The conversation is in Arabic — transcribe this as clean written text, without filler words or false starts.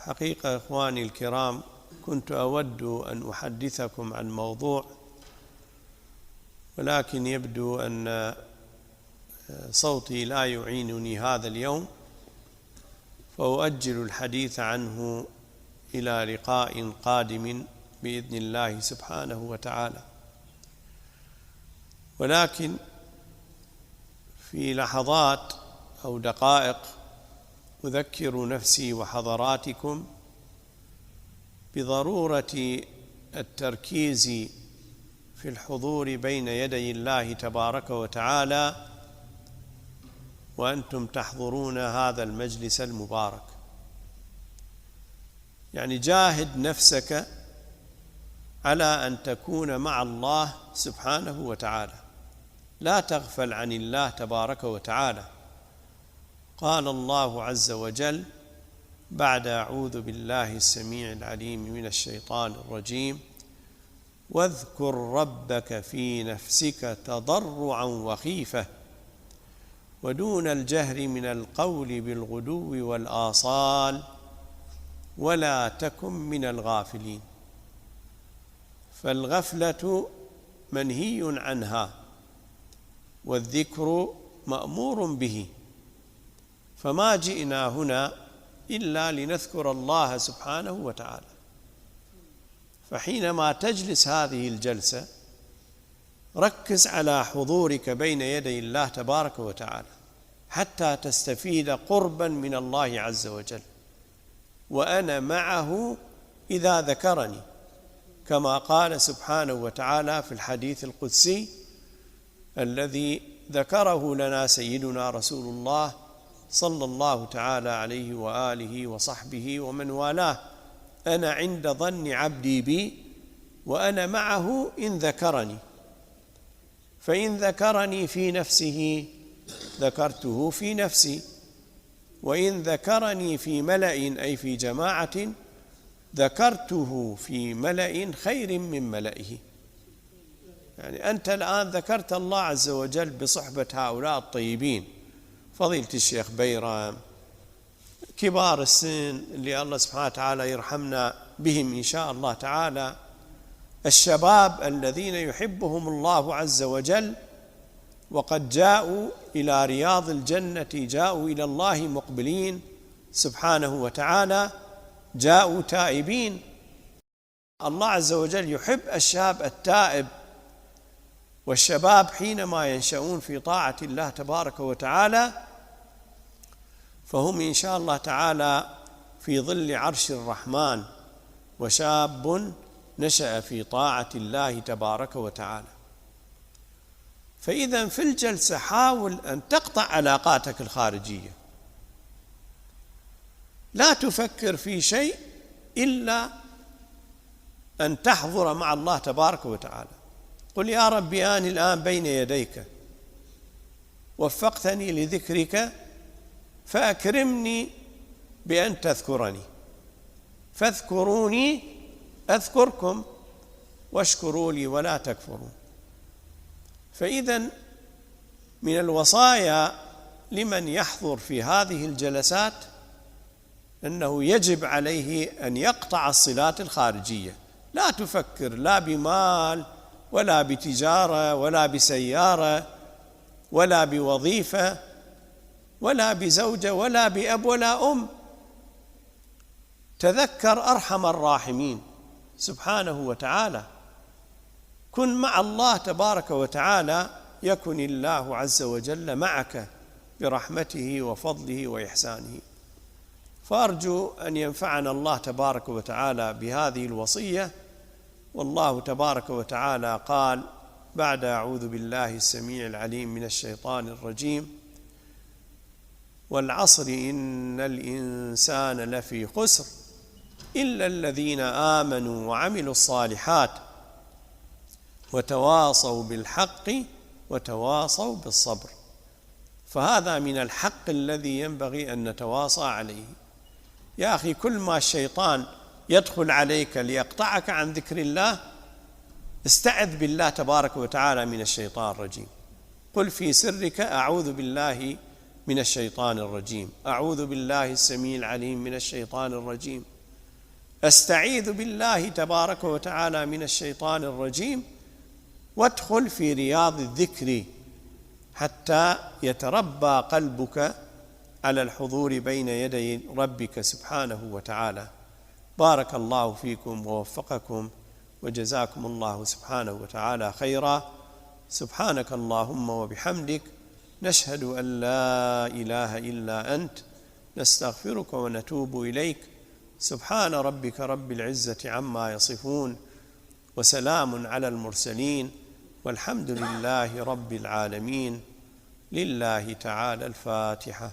حقيقة إخواني الكرام، كنت أود أن أحدثكم عن موضوع، ولكن يبدو أن صوتي لا يعينني هذا اليوم، فأؤجل الحديث عنه إلى لقاء قادم بإذن الله سبحانه وتعالى. ولكن في لحظات أو دقائق أذكر نفسي وحضراتكم بضرورة التركيز في الحضور بين يدي الله تبارك وتعالى وأنتم تحضرون هذا المجلس المبارك. يعني جاهد نفسك على أن تكون مع الله سبحانه وتعالى، لا تغفل عن الله تبارك وتعالى. قال الله عز وجل بعد أعوذ بالله السميع العليم من الشيطان الرجيم: واذكر ربك في نفسك تضرعا وخيفة ودون الجهر من القول بالغدو والآصال ولا تكن من الغافلين. فالغفلة منهي عنها والذكر مأمور به، فما جئنا هنا إلا لنذكر الله سبحانه وتعالى. فحينما تجلس هذه الجلسة ركز على حضورك بين يدي الله تبارك وتعالى حتى تستفيد قربا من الله عز وجل. وأنا معه إذا ذكرني، كما قال سبحانه وتعالى في الحديث القدسي الذي ذكره لنا سيدنا رسول الله صلى الله تعالى عليه وآله وصحبه ومن والاه: أنا عند ظن عبدي بي وأنا معه إن ذكرني، فإن ذكرني في نفسه ذكرته في نفسي، وإن ذكرني في ملأ أي في جماعة ذكرته في ملأ خير من ملئه. يعني أنت الآن ذكرت الله عز وجل بصحبة هؤلاء الطيبين، فضيلة الشيخ بيرام، كبار السن اللي الله سبحانه وتعالى يرحمنا بهم إن شاء الله تعالى، الشباب الذين يحبهم الله عز وجل وقد جاءوا إلى رياض الجنة، جاءوا إلى الله مقبلين سبحانه وتعالى، جاءوا تائبين. الله عز وجل يحب الشاب التائب، والشباب حينما ينشأون في طاعة الله تبارك وتعالى فهم إن شاء الله تعالى في ظل عرش الرحمن، وشاب نشأ في طاعة الله تبارك وتعالى. فإذا في الجلسة حاول أن تقطع علاقاتك الخارجية، لا تفكر في شيء إلا أن تحضر مع الله تبارك وتعالى. قل يا ربي أنا الآن بين يديك، وفقتني لذكرك فأكرمني بأن تذكرني، فاذكروني أذكركم واشكروا لي ولا تكفرون. فإذا من الوصايا لمن يحضر في هذه الجلسات أنه يجب عليه أن يقطع الصلات الخارجية، لا تفكر لا بمال ولا بتجارة ولا بسيارة ولا بوظيفة ولا بزوجة ولا بأب ولا أم. تذكر أرحم الراحمين سبحانه وتعالى، كن مع الله تبارك وتعالى يكن الله عز وجل معك برحمته وفضله وإحسانه. فأرجو أن ينفعنا الله تبارك وتعالى بهذه الوصية. والله تبارك وتعالى قال بعد أعوذ بالله السميع العليم من الشيطان الرجيم: والعصر إن الإنسان لفي خسر إلا الذين آمنوا وعملوا الصالحات وتواصوا بالحق وتواصوا بالصبر. فهذا من الحق الذي ينبغي أن نتواصى عليه. يا أخي، كل ما الشيطان يدخل عليك ليقطعك عن ذكر الله استعذ بالله تبارك وتعالى من الشيطان الرجيم. قل في سرك: أعوذ بالله من الشيطان الرجيم، أعوذ بالله السميع العليم من الشيطان الرجيم. استعيذ بالله تبارك وتعالى من الشيطان الرجيم، وادخل في رياض الذكر حتى يتربى قلبك على الحضور بين يدي ربك سبحانه وتعالى. بارك الله فيكم ووفقكم، وجزاكم الله سبحانه وتعالى خيرا. سبحانك اللهم وبحمدك، نشهد أن لا إله إلا أنت، نستغفرك ونتوب إليك. سبحان ربك رب العزة عما يصفون، وسلام على المرسلين، والحمد لله رب العالمين. لله تعالى الفاتحة.